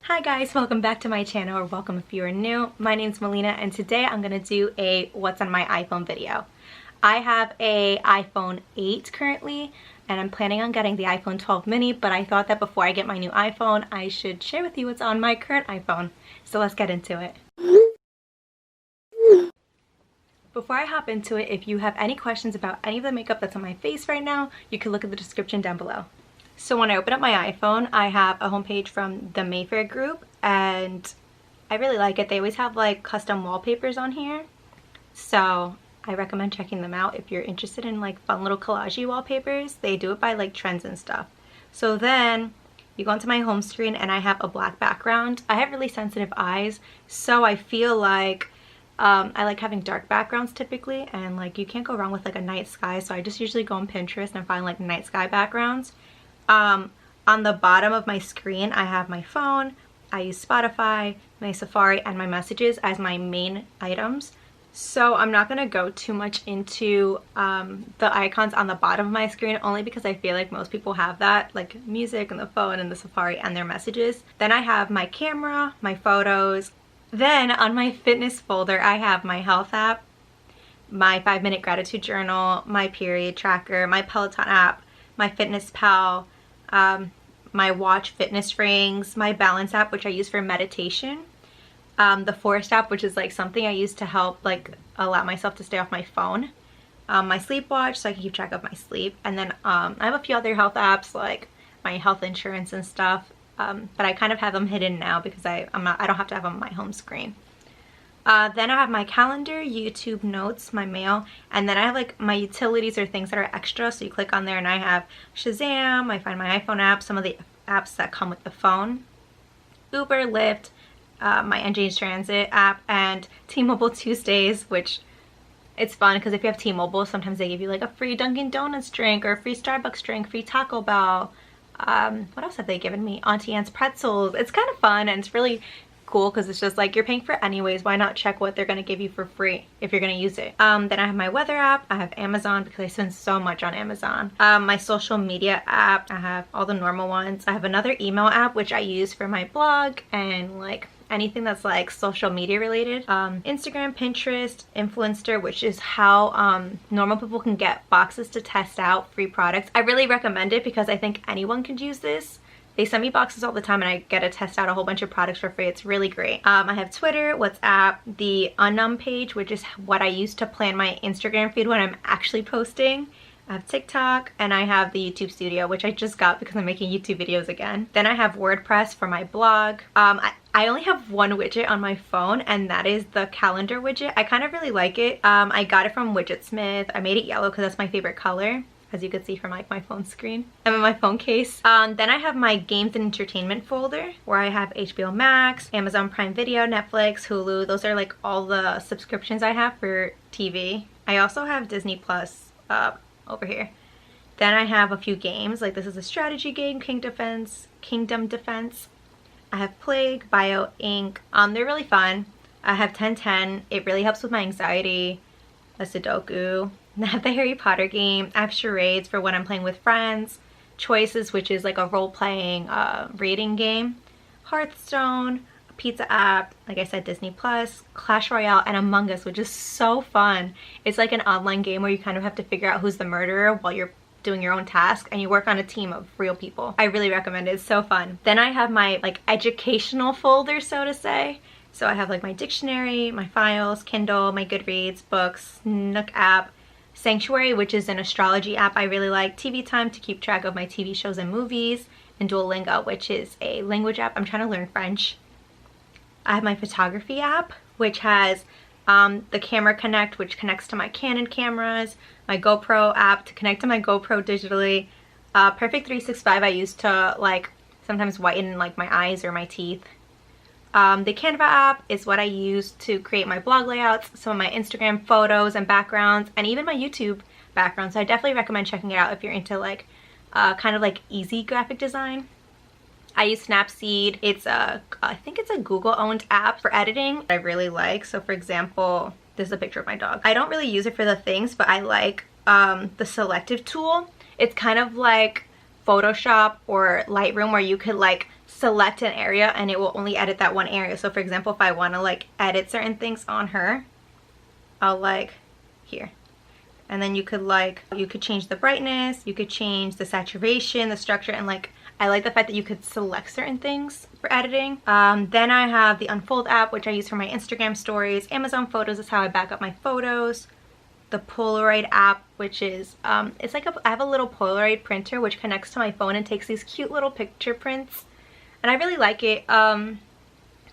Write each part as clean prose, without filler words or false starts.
Hi guys, welcome back to my channel, or welcome if you are new. My name's Melina and today I'm going to do a what's on my iPhone video. I have a iPhone 8 currently and I'm planning on getting the iPhone 12 mini, but I thought that before I get my new iPhone I should share with you what's on my current iPhone. So let's get into it. Before I hop into it, if you have any questions about any of the makeup that's on my face right now, you can look at the description down below. So when I open up my iPhone, I have a homepage from the Mayfair group and I really like it. They always have like custom wallpapers on here. So I recommend checking them out if you're interested in like fun little collage wallpapers. They do it by like trends and stuff. So then you go into my home screen and I have a black background. I have really sensitive eyes, so I feel like I like having dark backgrounds typically, and like you can't go wrong with like a night sky, so I just usually go on Pinterest and find like night sky backgrounds. On the bottom of my screen I have my phone, I use Spotify, my Safari, and my messages as my main items. So I'm not going to go too much into the icons on the bottom of my screen, only because I feel like most people have that, like music and the phone and the Safari and their messages. Then I have my camera, my photos. Then on my fitness folder I have my health app, my 5-minute gratitude journal, my period tracker, my Peloton app, my Fitness Pal, my watch fitness rings, my balance app which I use for meditation, the Forest app which is like something I use to help like allow myself to stay off my phone, my sleep watch so I can keep track of my sleep, and then I have a few other health apps like my health insurance and stuff, but I kind of have them hidden now because I don't have to have them on my home screen. Then I have my calendar, YouTube notes, my mail, and then I have like my utilities or things that are extra, so you click on there and I have Shazam, I find my iPhone app, some of the apps that come with the phone, Uber, Lyft, my NJ Transit app, and T-Mobile Tuesdays, which it's fun because if you have T-Mobile sometimes they give you like a free Dunkin' Donuts drink or a free Starbucks drink, free Taco Bell. What else have they given me? Auntie Anne's pretzels. It's kind of fun and it's really cool because it's just like you're paying for it anyways, why not check what they're going to give you for free if you're going to use it. Then I have my weather app, I have Amazon because I spend so much on Amazon, my social media app, I have all the normal ones, I have another email app which I use for my blog and like anything that's like social media related, Instagram, Pinterest, Influencer, which is how normal people can get boxes to test out free products. I really recommend it because I think anyone could use this. They send me boxes all the time and I get to test out a whole bunch of products for free. It's really great. I have Twitter, WhatsApp, the Unknown page, which is what I use to plan my Instagram feed when I'm actually posting. I have TikTok, and I have the YouTube Studio, which I just got because I'm making YouTube videos again. Then I have WordPress for my blog. I only have one widget on my phone, and that is the calendar widget. I kind of really like it. I got it from Widgetsmith. I made it yellow because that's my favorite color, as you can see from like my phone screen. I'm in my phone case. Then I have my games and entertainment folder where I have HBO Max, Amazon Prime Video, Netflix, Hulu. Those are like all the subscriptions I have for TV. I also have Disney Plus over here. Then I have a few games, like this is a strategy game, Kingdom Defense. I have Plague, Bio, Inc. They're really fun. I have 1010. It really helps with my anxiety. A Sudoku. I have the Harry Potter game. I have Charades for when I'm playing with friends. Choices, which is like a role-playing reading game. Hearthstone, a pizza app, like I said, Disney Plus, Clash Royale, and Among Us, which is so fun. It's like an online game where you kind of have to figure out who's the murderer while you're doing your own task, and you work on a team of real people. I really recommend it. It's so fun. Then I have my like educational folder, so to say. So I have like my dictionary, my files, Kindle, my Goodreads, books, Nook app, Sanctuary, which is an astrology app I really like, TV Time to keep track of my TV shows and movies, and Duolingo, which is a language app. I'm trying to learn French. I have my photography app, which has the Camera Connect, which connects to my Canon cameras, my GoPro app to connect to my GoPro digitally, Perfect 365 I use to like sometimes whiten like my eyes or my teeth. The Canva app is what I use to create my blog layouts, some of my Instagram photos and backgrounds, and even my YouTube backgrounds. So I definitely recommend checking it out if you're into like kind of like easy graphic design. I use Snapseed. It's a, I think it's a Google owned app for editing I really like. So for example, this is a picture of my dog. I don't really use it for the things, but I like the selective tool. It's kind of like Photoshop or Lightroom where you could like select an area and it will only edit that one area. So for example, if I want to like edit certain things on her, I'll like here. And then you could change the brightness, you could change the saturation, the structure, and like I like the fact that you could select certain things for editing. Then I have the Unfold app, which I use for my Instagram stories. Amazon Photos is how I back up my photos. The Polaroid app, which is it's like I have a little Polaroid printer which connects to my phone and takes these cute little picture prints, and I really like it.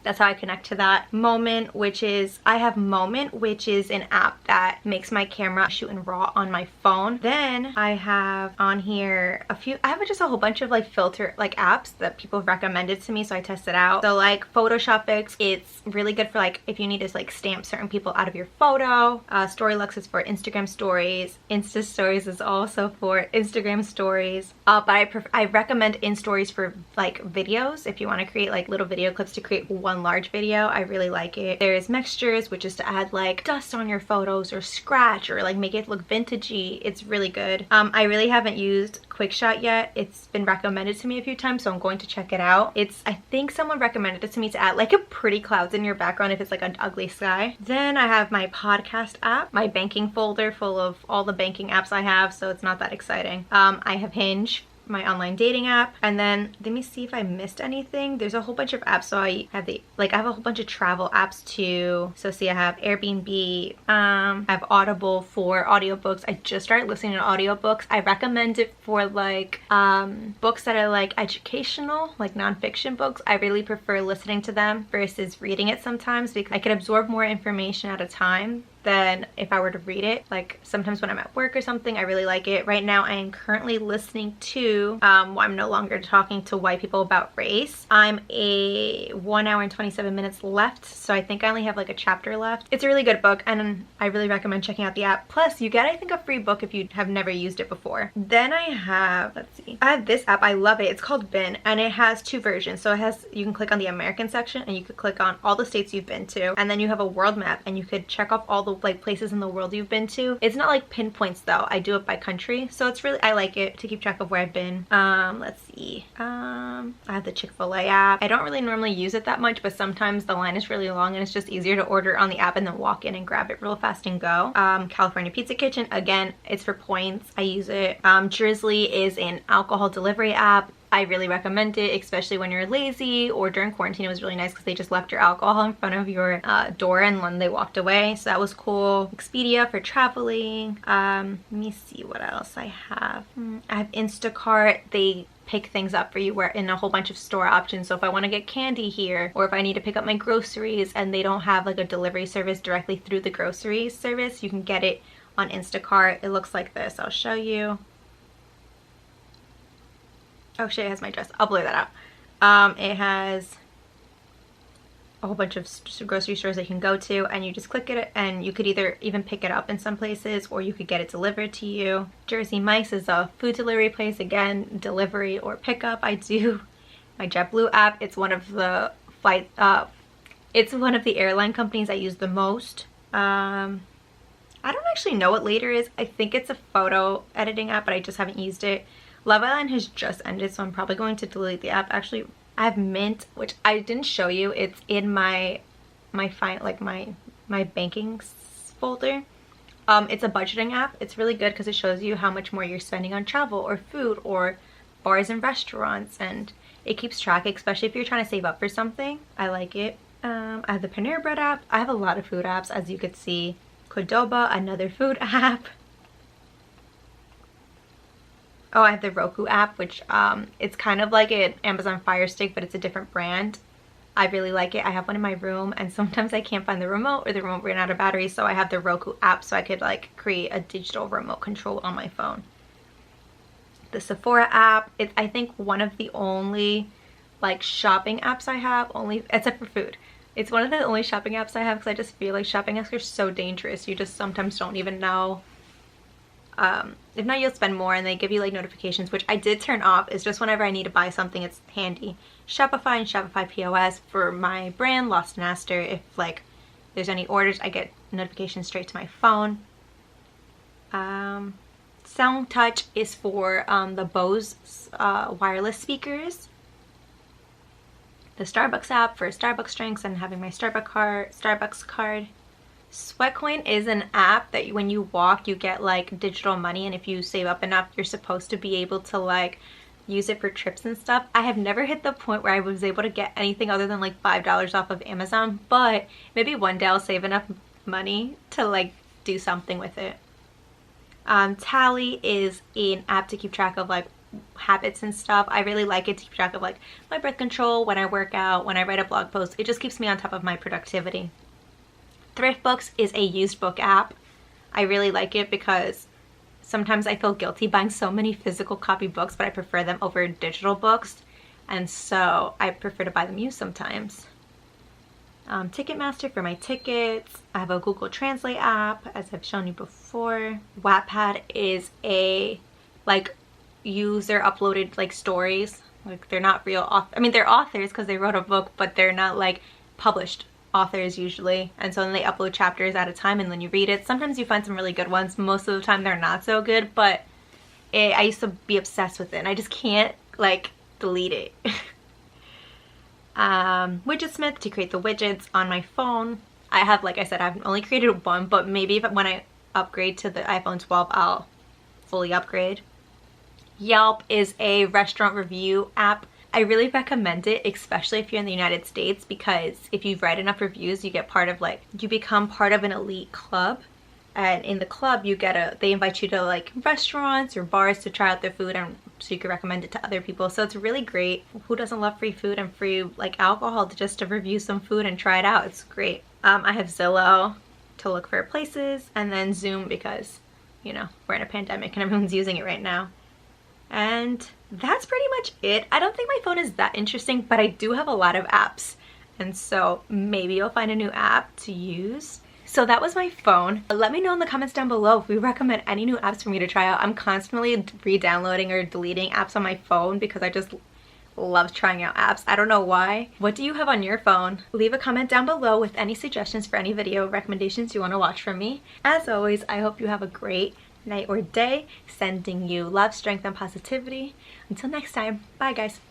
That's how I connect to that. Moment, which is, I have Moment, which is an app that makes my camera shoot in RAW on my phone. Then I have on here I have just a whole bunch of like filter like apps that people have recommended to me, so I test it out. So like Photoshop Fix, it's really good for like if you need to like stamp certain people out of your photo. Storylux is for Instagram stories. Insta Stories is also for Instagram stories. But I recommend InStories for like videos if you want to create like little video clips to create one large video. I really like it. There's Mixtures, which is to add like dust on your photos or scratch or like make it look vintagey. It's really good. I really haven't used QuickShot yet. It's been recommended to me a few times, so I'm going to check it out. I think someone recommended it to me to add like a pretty clouds in your background if it's like an ugly sky. Then I have my podcast app, my banking folder full of all the banking apps I have, so it's not that exciting. I have Hinge, my online dating app, and then let me see if I missed anything. There's a whole bunch of apps. So I have I have a whole bunch of travel apps too. So see, I have Airbnb, I have Audible for audiobooks. I just started listening to audiobooks. I recommend it for like books that are like educational, like nonfiction books. I really prefer listening to them versus reading it sometimes because I can absorb more information at a time than if I were to read it. Like sometimes when I'm at work or something, I really like it. Right now I am currently listening to I'm no longer talking to white people about race. I'm a 1 hour and 27 minutes left, so I think I only have like a chapter left. It's a really good book and I really recommend checking out the app. Plus you get I think a free book if you have never used it before. Then I have, let's see, I have this app. I love it. It's called Bin and it has two versions. So it has, you can click on the American section and you could click on all the states you've been to, and then you have a world map and you could check off all the like places in the world you've been to. It's not like pinpoints though. I do it by country, so it's really, I like it to keep track of where I've been. Let's see, I have the Chick-fil-A app. I don't really normally use it that much, but sometimes the line is really long and it's just easier to order on the app and then walk in and grab it real fast and go. California Pizza Kitchen, again, it's for points. I use it. Drizzly is an alcohol delivery app. I really recommend it, especially when you're lazy, or during quarantine. It was really nice because they just left your alcohol in front of your door and when they walked away, so that was cool. Expedia for traveling. Let me see what else I have. I have Instacart. They pick things up for you where in a whole bunch of store options. So if I want to get candy here, or if I need to pick up my groceries and they don't have like a delivery service directly through the grocery service, you can get it on Instacart. It looks like this. I'll show you. Oh shit, it has my address. I'll blur that out. It has a whole bunch of grocery stores that you can go to, and you just click it and you could either even pick it up in some places or you could get it delivered to you. Jersey Mike's is a food delivery place, again, delivery or pickup. I do my JetBlue app. It's one of the it's one of the airline companies I use the most. I don't actually know what Later is. I think it's a photo editing app, but I just haven't used it. Love Island has just ended, so I'm probably going to delete the app. Actually, I have Mint, which I didn't show you. It's in my banking folder. It's a budgeting app. It's really good because it shows you how much more you're spending on travel or food or bars and restaurants, and it keeps track, especially if you're trying to save up for something. I like it. I have the Panera Bread app. I have a lot of food apps, as you could see. Qdoba, another food app. Oh, I have the Roku app, which it's kind of like an Amazon Fire Stick, but it's a different brand. I really like it. I have one in my room, and sometimes I can't find the remote or the remote ran out of battery, so I have the Roku app so I could like create a digital remote control on my phone. The Sephora app, it's I think one of the only like shopping apps I have, only except for food. It's one of the only shopping apps I have because I just feel like shopping apps are so dangerous. You just sometimes don't even know. If not, you'll spend more, and they give you like notifications, which I did turn off. It's just whenever I need to buy something, it's handy. Shopify and Shopify POS for my brand, Lost and Aster. If like there's any orders, I get notifications straight to my phone. Sound Touch is for the Bose wireless speakers. The Starbucks app for Starbucks drinks and having my Starbucks card. Sweatcoin is an app that when you walk you get like digital money, and if you save up enough you're supposed to be able to like use it for trips and stuff. I have never hit the point where I was able to get anything other than like $5 off of Amazon, but maybe one day I'll save enough money to like do something with it. Tally is an app to keep track of like habits and stuff. I really like it to keep track of like my birth control, when I work out, when I write a blog post. It just keeps me on top of my productivity. Thrift Books is a used book app. I really like it because sometimes I feel guilty buying so many physical copy books, but I prefer them over digital books, and so I prefer to buy them used sometimes. Ticketmaster for my tickets. I have a Google Translate app, as I've shown you before. Wattpad is a like user uploaded like stories. Like they're not real I mean they're authors because they wrote a book, but they're not like published authors usually, and so then they upload chapters at a time and then you read it. Sometimes you find some really good ones. Most of the time they're not so good, but I used to be obsessed with it and I just can't like delete it. Widgetsmith to create the widgets on my phone. I have, like I said, I've only created one, but maybe when I upgrade to the iPhone 12 I'll fully upgrade. Yelp is a restaurant review app. I really recommend it, especially if you're in the United States, because if you write enough reviews, you get part of like, you become part of an elite club. And in the club, you get they invite you to like restaurants or bars to try out their food, and so you can recommend it to other people. So it's really great. Who doesn't love free food and free like alcohol just to review some food and try it out? It's great. I have Zillow to look for places, and then Zoom because, you know, we're in a pandemic and everyone's using it right now. And that's pretty much it. I don't think my phone is that interesting, but I do have a lot of apps, and so maybe you'll find a new app to use. So that was my phone. Let me know in the comments down below if you recommend any new apps for me to try out. I'm constantly re-downloading or deleting apps on my phone because I just love trying out apps. I don't know why. What do you have on your phone? Leave a comment down below with any suggestions for any video recommendations you want to watch from me. As always, I hope you have a great night or day. Sending you love, strength, and positivity. Until next time, bye guys.